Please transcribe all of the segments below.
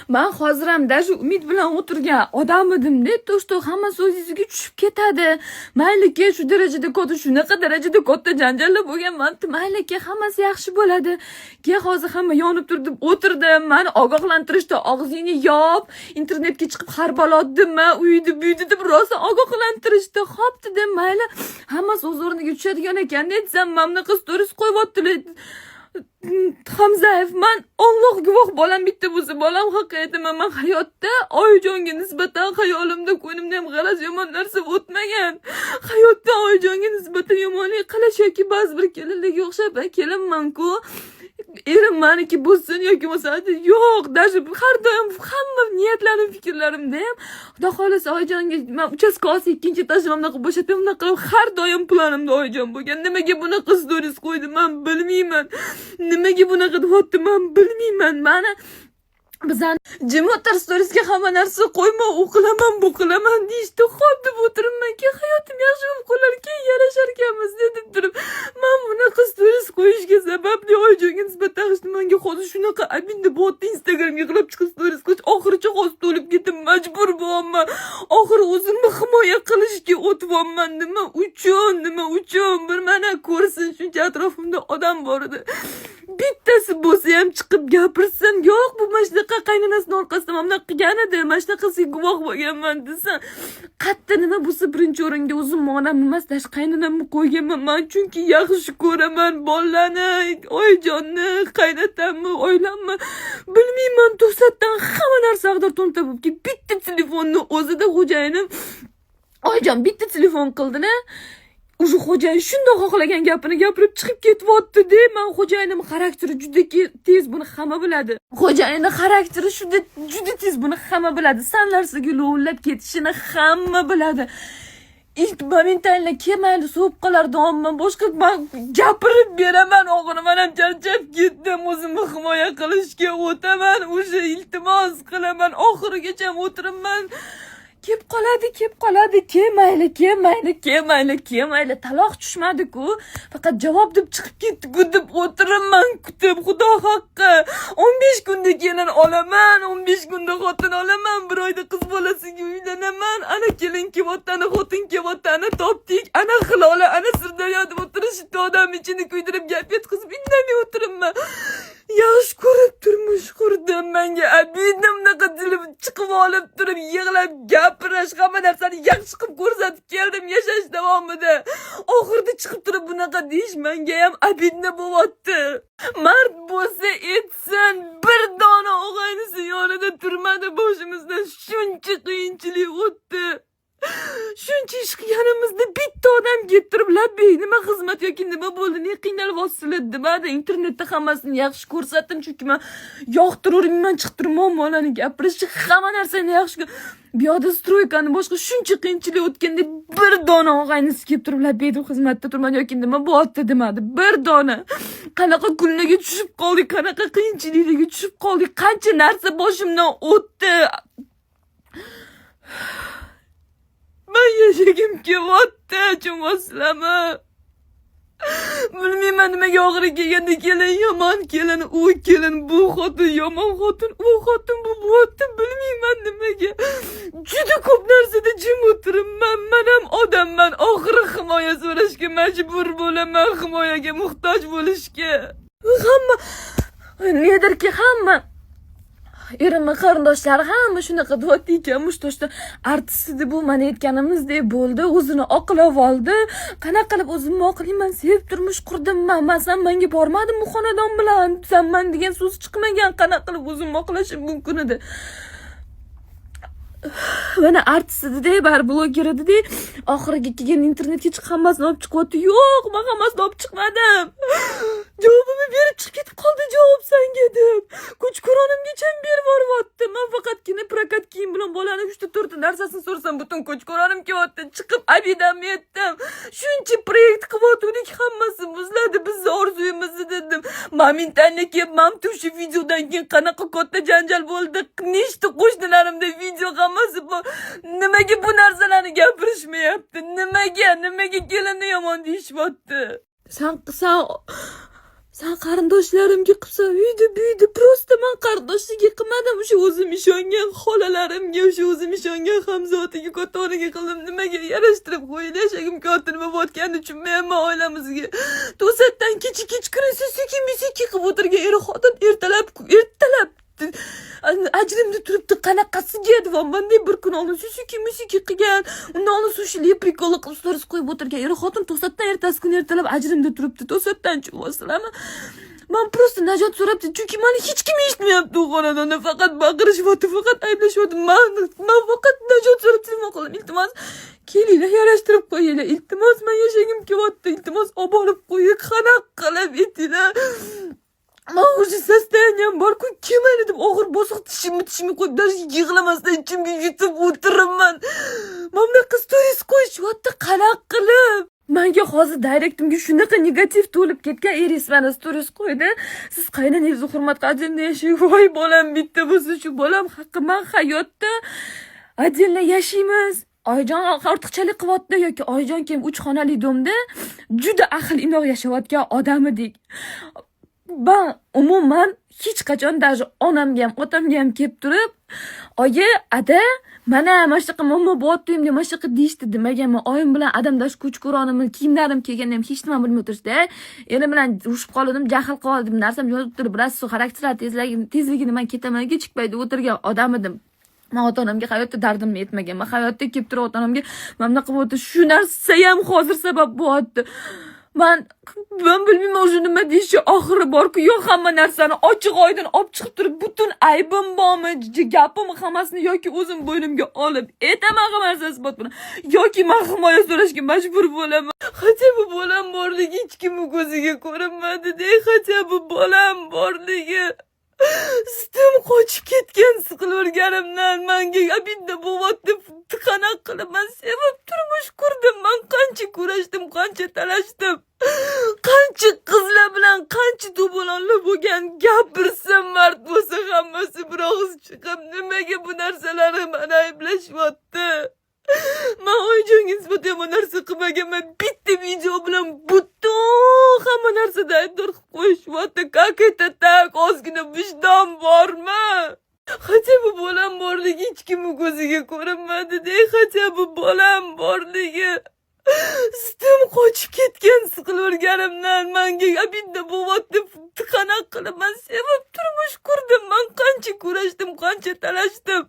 Men hozir ham даже umid bilan o'tirgan odam edim-da, to'shto hamma so'zingizga tushib ketadi. Mayli-ki shu darajada katta, shunaqa darajada katta janjallar bo'lgan, mayli-ki hammasi yaxshi bo'ladi. Keyin hozir hamma yonib turib o'tirdim. Meni ogohlantirishda og'zingni yop, internetga chiqib har balo demma, uydi-buydi deb rosa ogohlantirishdi. Xo'p dedim, mayli. Hammasi o'z o'rniga tushadigan ekan desam, mana qiz stories qo'yibotdilar. Hamzayev, men Alloh guvoh bolam bitta bo'lsa, bolam haqqa aytaman, men hayotda Oyijonga nisbatan hayolimda, ko'nglimda ham g'araz yomon narsa o'tmagan. Hayotda Oyijonga nisbatan yomonlik qilish yoki ba'zi bir kelinlarga o'xshab kelinman-ku. Erim meniki bo'lsin yoki bo'lsa, yo'q, даже har doim hamma niyatlarim, fikrlarimda ham Xudo xolasa Oyijonga men uchastkasi ikkinchi tashlashimda bo'shatib, bunaqa har doim planimda Oyijon bo'lgan. Nimaga bunaqa stories qo'ydi, men bilmayman. Nimaga bunaqa deyapti, men bilmayman. Mana bizani Jimotar storiesga hamma narsa qo'yma, u qilaman, bu qilaman deyishdi. Xo'p deb o'tiribman, keyin hayotim yaxshi bo'lib qolar, keyin yarashar ekanmiz deb turib, men bunaqa stories qo'yishga sababli Oyijonga nisbatan menga hozir shunaqa abinda bo'tdi, Instagramga qilib chiqib stories qo'yish, oxiricha hozir to'lib ketib majbur bo'laman. Oxiri o'zimni himoya qilishga o'tyapman. Nima uchun? Bir mana ko'rsin, shuncha atrofimda odam bor edi. Bittasi bo'lsa ham chiqib gapirsin, yo'q bu mashnaqa qaynonasini orqasidan mana qilgan edi, mashnaqasiga guvoh bo'lganman desa, qatta nima bo'lsa birinchi o'ringa o'zim onam emas, dash qaynonamni qo'yganman men, chunki yaxshi ko'raman bolalarni, Oyijonni, qaynotamni, oilamni, bilmayman, to'satdan hamma narsa ag'dor to'nta bo'lib ketdi. Bitta telefonni o'zida xo'jayinim Oyijon bitta telefon qildilar. O'sha xo'jayin shunday xohlagan gapini gapirib chiqib ketyapti-da. Men xo'jayinim xarakteri juda tez, buni hamma biladi. Xo'jayinning xarakteri juda tez, buni hamma biladi. Sanlarsiga lovullab ketishini hamma biladi. İlk momentalni kemayli so'p qolardim, boshqa gapirib beraman, og'ir men ham charchab ketdim, o'zimni himoya qilishga o'taman, o'sha iltimos qilaman, oxirigacha o'tiribman. Kep qoladi, kemayli, taloq tushmadi-ku. Faqat javob deb chiqib ketdi-ku deb o'tiribman, kutib, Xudo haqqi. 15 kunda kelin olaman, 15 kunda xotin olaman, bir oyda qiz bolasiga uylanaman. Ana kelin kelyapti, ana xotin kelyapti, ana topdik, ana Hilola, ana Sirdaryoda o'tirishdi, odam ichini kuydirib gap yetkazib indamay o'tiribman. Yaxshi ko'rib turmush qurdim, menga abidimnaqa dilim chiqib olib turib yig'lab gapirish, hamma narsani yaxshi qilib ko'rsatib keldim yashash davomida. Oxirida chiqib turib bunaqa deyish menga ham abidni bo'lyapti. Mard bo'lsa etsin, bir dona og'aynisi yonida turmadi, boshimizdan shuncha qiyinchilik o'tdi. Shuncha ish qilganimizda bitta odam keltirib labbay, nima xizmat yoki nima bo'ldi, ne qiynalyapsizlar demadi. Internetda hammasini yaxshi ko'rsatdim, chunki men yoqtiravermayman, chiqtirmayman molani gapirishni, hamma narsani yaxshi. Bu yoqda stroykani boshqa shuncha qiyinchilik o'tganda bir dona og'aynisi kelib turib labbay deb xizmatda turmadi yoki nima bo'lyapti demadi. Bir dona. Qanaqa kunlarga tushib qoldik, qanaqa qiyinchiliklarga tushib qoldik, qancha narsa boshimdan o'tdi. Ben yashagim kelyapti, tushunasizlarmi? Bilmayman nimaga og'iri kelganda kelin yomon kelin, u kelin, bu xotin yomon xotin, u xotin bu xotin, bilmayman nimaga. Juda ko'p narsada jim o'tiribman. Men ham odamman, oxiri himoya so'rashga majbur bo'laman, himoyaga muhtoj bo'lishga. Hamma nedirki hamma erimni qarindoshlari hamma shunaqa deyapti ekan, mushtoshda artist deb bu mana aytganimizdek bo'ldi, o'zini oqlab oldi. Qanaqa qilib o'zimni oqlayman, sevib turmush qurdimman. Sen menga bormadim bu xonadon bilan, sen men degan so'z chiqmagan. Qanaqa qilib o'zimni oqlashim mumkin edi? Mana artist edi, bar bloger edi, oxiriga kelgan internetga chiqib hammasini olib chiqyapti. Yo'q, men hammasini olib chiqmadim. Javobimni berib chiqib ketib qoldi, javob senga deb. Ko'chko'ronimgacha berib boryapti. Men faqatgina prokat kiyim bilan bolani 3-4 narsasini so'rasam, butun ko'chko'ronim kelyapti. Chiqib abidam yetdim. Shuncha proyekt qilyotgandik, hammasi buzladi, bizning orzuyimizni dedim. Momentalni kelib, men shu videodan keyin qanaqa katta janjal bo'ldi. Nechta qo'shnilarimda video hammasi bor. Nimaga bu narsalarni gapirishmayapti? Nimaga kelinni yomon deyishyapti? Sen qarindoshlarimga qilsan, uydi, prosta men qarindoshligi qilmadim. O'sha o'zim ishongan xolalarimga, o'sha o'zim ishongan Hamzotiga, Kotonaga qildim. Nimaga yarashtirib qo'ydi? Yashagim kotin bo'layotgani uchun men oilamizga to'satdan kechikuni sekin qilib o'tirgan er-xotin ertalab ajrimda turibdi, qanaqasiga deb bunday bir kun oldin musiki qilgan, undan oldin sushi prikol qilib stories qo'yib o'tirgan er-xotin to'satdan ertasi kuni ertalab ajrimda turibdi. To'satdan chiqmasizlarmi? Men prosta najot so'rabdi, chunki meni hech kim eshitmayapti u xonadonda, faqat baqirishyapti, faqat ayblashyapti. Men faqat najot so'rab telefon qildim. Iltimos, kelinglar, yarashtirib qo'yinglar. Iltimos, men yashagim kelyapti. Iltimos, olib borib qo'ying, qanaqa qilib etinglar. Men o'sha sostoyaniyam bor-ku, kelmaydi deb og'ir bosiq tishimni qo'yib, даже yig'lamasdan ichimga yutib o'tiribman. Men bunaqa stories qo'yishyapti, qanaqa qilib? Menga hozir direktimga shunaqa negativ to'lib ketgan, eringiz mana stories qo'ydi. Siz qaynonangizni hurmat qilib yashang. Voy bolam bitta bo'lsa shu bolam haqqi, men hayotda отдельно yashaymiz. Oyijon ortiqchalik qilyapti yoki oyijon kim 3 xonali domda juda ahil inoq yashayotgan odam edik. Ben umuman hech qachon даже onamga ham otamga ham kelib turib, oyi, ada, mana shunaqa muammo bo'lyapti deb shunaqa deyishdi demaganman. Oyim bilan adamdash kuch ko'ronimni, kiyimlarim kelganda ham hech nima bilmay o'tirishdi. Erim bilan urushib qoldim, jahl qoldim, narsam yozib turib, bilasizku, xarakterlar tezligini men ketaman, kechikmaydi o'tirgan odam edim. Men ota-onamga hayotda dardimni aytmagan. Men hayotda kelib turib ota-onamga mana bunaqa bo'ldi, shu narsa ham hozir sabab bo'lyapti. Ben bilmayman o'zi nima deyishi oxiri bor-ku, yo'q, hamma narsani ochiq oydin olib chiqib turib, butun aybim bormi, gapim hammasini yoki o'zim bo'ynimga olib aytaman hamma narsasi isbot bilan, yoki men himoya so'rashga majbur bo'laman. Hatto bu bolam borligi hech kimni ko'ziga ko'rinmadi-da, hatto bu bolam borligi. Sitim qochib ketgan siqilurganimdan menga bitta bo'lyapti. Qanaqa qilib men sevib turmush qurdim. Men qancha kurashdim, qancha talashdim. Qancha qizlar bilan qancha to'polonlar bo'lgan, gapirsam mard bo'lsa hammasi bir og'iz chiqib, nimaga bu narsalarni meni ayblashyapti? Men oyijonga nisbatan bu narsa qilmaganman. Bitta video bilan butun hamma narsada aybdor qilib qo'yishyapti. Как это так? Ozgina vijdon bormi? Hatto bu bolam borligi hech kimni ko'ziga ko'rinmadi-da, hatto bu bolam borligi. Sitim qochib ketgan siqilurganimdan menga bitta bo'lyapti. Qanaqa qilib men sevib turmush qurdim. Men qancha kurashdim, qancha talashdim.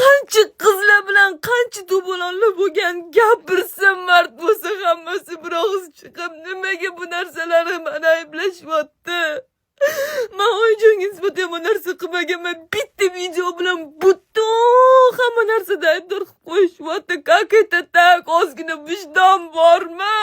Qancha qizlar bilan qancha to'polonlar bo'lgan, gapirsam mard bo'lsa hammasi bir og'iz chiqib, nimaga bu narsalarni meni ayblashyapti? Men oyijonga nisbatan bu narsa qilmaganman. Bitta video bilan butun hamma narsada aybdor qilib qo'yishyapti. Как это так? Ozgina vijdon bormi?